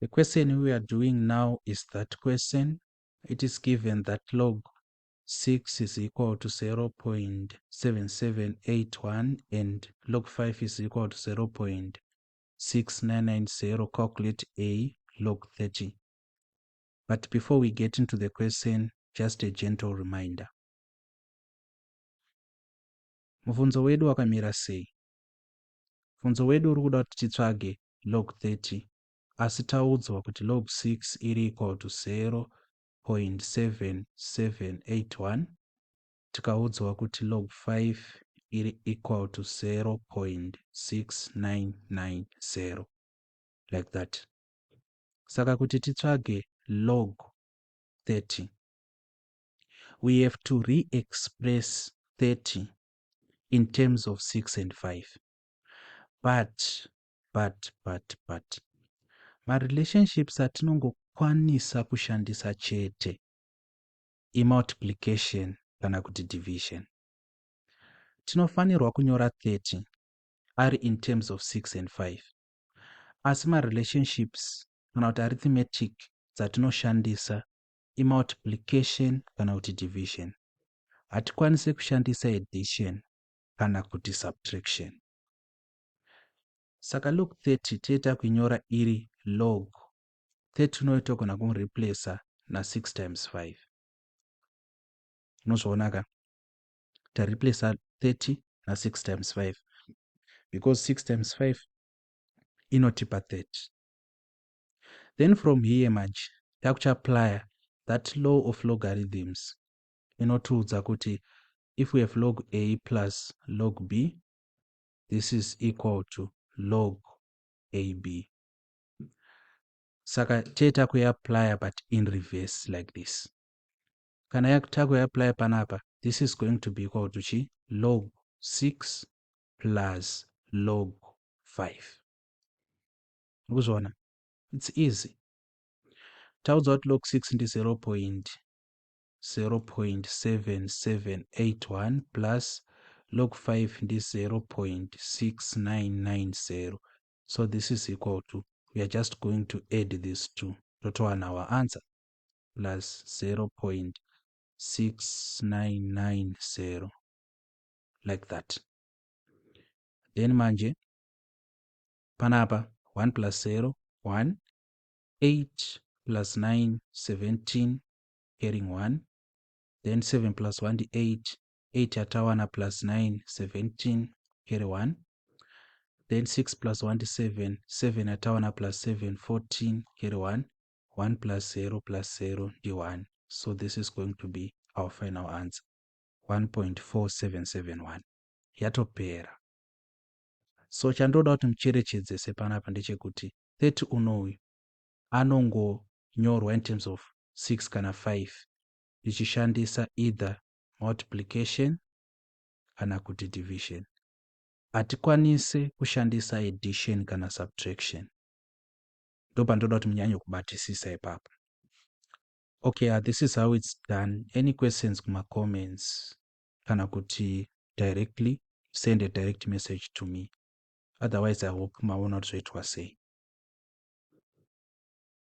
The question we are doing now is that question. It is given that log 6 is equal to 0.7781 and log 5 is equal to 0.6990. Calculate A log 30. But before we get into the question, just a gentle reminder. Mubvunzo wedu wakamira sei? Mubvunzo wedu uri kuda kuti titsvage log 30 asi taudzwa kuti log 6 iri equal to 0.7781 tikaudzwa kuti log 5 iri equal to 0.6990 like that. Saka kuti titsvage log 30 we have to re-express 30 in terms of 6 and 5. But ma-relationships atinongokwanisa kushandisa chete i-multiplication kana kuti division. Tinofanirwa kunyora 30 ari in terms of 6 and 5. Asi ma-relationships kana kuti arithmetic dzatinoshandisa i-multiplication kana kuti division. Hatikwanisi kushandisa addition kana kuti subtraction. Saka log 30 tieta kuinyora iri log 30 unoita kuna kumreplace na 6 times 5. Unozvaonaka? Ta replace 30 na 6 times 5 because 6 times 5 inotipa 30. Then from here manje takucha apply that law of logarithms. Inotiudza kuti if we have log A plus log B, this is equal to log AB. Saka teta kuiapply but in reverse like this. Kana yakuiapply panapa, this is going to be equal to chi log 6 plus log 5. Ukuzwana? It's easy. Taudzwa kuti log 6 ndi 0.7781 plus log 5 ndi 0.6990. So this is equal to, we are just going to add these two to turn our answer, plus 0.6990 like that. Then manje panapa 1 plus 0 1, 8 plus 9 17 carrying 1, then 7 plus 1 8, 8 yatawana plus 9 17 carry 1, then 6 plus 1 7, 7 yatawana plus 7 14 carry 1, 1 plus 0 plus 0 1. So this is going to be our final answer, 1.4771. Yatopera. So chandoda kuti mucherechedzese panapa ndechekuti 30 unoyu anongonyorwa in terms of 6 kana 5 tichishandisa either multiplication kana kuti division. Hatikwanise kushandisa addition kana subtraction. Ndopandoda kuti munyanye kubatisisa ipapo. Okay, this is how it's done. Any questions kuma comments kana kuti directly send a direct message to me. Otherwise I hope maona kuti zvoitwa sei.